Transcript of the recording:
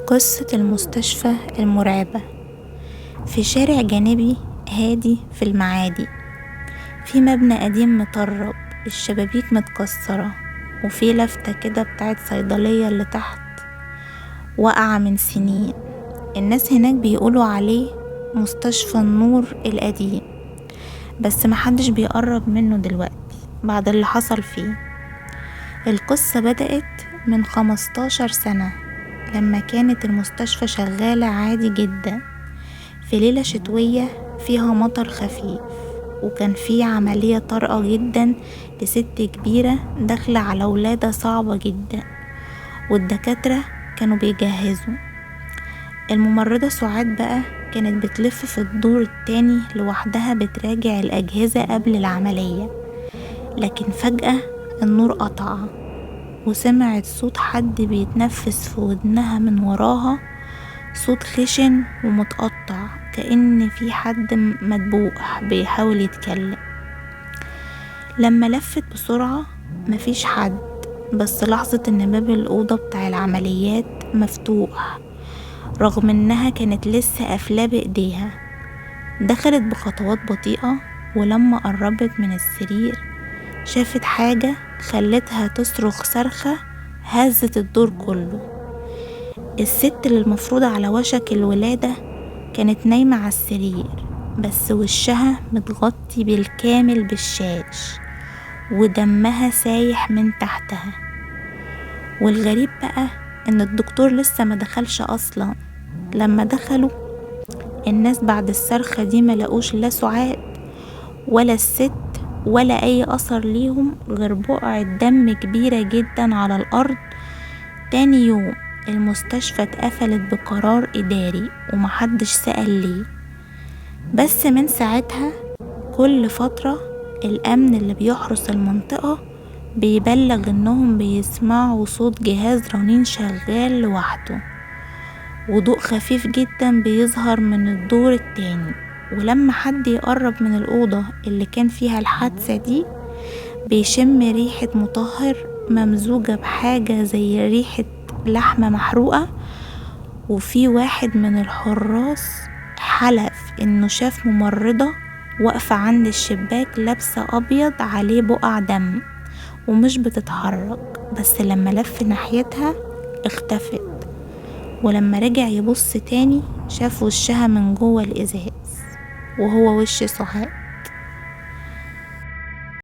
قصة المستشفى المرعبة. في شارع جانبي هادي في المعادي، في مبنى قديم مطرب، الشبابيك متكسرة، وفي لفتة كده بتاعت صيدلية اللي تحت وقع من سنين. الناس هناك بيقولوا عليه مستشفى النور القديم، بس محدش بيقرب منه دلوقتي بعد اللي حصل فيه. القصة بدأت من 15 سنة لما كانت المستشفى شغالة عادي جدا في ليلة شتوية فيها مطر خفيف، وكان في عملية طارئة جدا لست كبيرة داخلة على ولادة صعبة جدا، والدكاترة كانوا بيجهزوا. الممرضة سعاد بقى كانت بتلف في الدور التاني لوحدها بتراجع الأجهزة قبل العملية، لكن فجأة النور قطع وسمعت صوت حد بيتنفس في ودنها من وراها، صوت خشن ومتقطع كأن في حد مدبوح بيحاول يتكلم. لما لفت بسرعة مفيش حد، بس لاحظت ان باب الأوضة بتاع العمليات مفتوح رغم انها كانت لسه قافلاه بايديها. دخلت بخطوات بطيئة، ولما قربت من السرير شافت حاجة خلتها تصرخ صرخة هزت الدور كله. الست اللي المفروض على وشك الولادة كانت نايمة على السرير، بس وشها متغطي بالكامل بالشاش ودمها سايح من تحتها. والغريب بقى ان الدكتور لسه ما دخلش اصلا. لما دخلوا الناس بعد الصرخة دي ملقوش لا سعاد ولا الست ولا اي اثر ليهم غير بقعة دم كبيرة جدا على الارض. تاني يوم المستشفى اتقفلت بقرار اداري ومحدش سأل ليه، بس من ساعتها كل فترة الامن اللي بيحرس المنطقة بيبلغ انهم بيسمعوا صوت جهاز رنين شغال لوحده، وضوء خفيف جدا بيظهر من الدور التاني. ولما حد يقرب من الأوضة اللي كان فيها الحادثة دي بيشم ريحة مطهر ممزوجة بحاجة زي ريحة لحمة محروقة. وفي واحد من الحراس حلف انه شاف ممرضة واقفة عند الشباك لابسة ابيض عليه بقع دم ومش بتتحرك، بس لما لف ناحيتها اختفت. ولما رجع يبص تاني شاف وشها من جوه الازاز، وهو وش سعاد.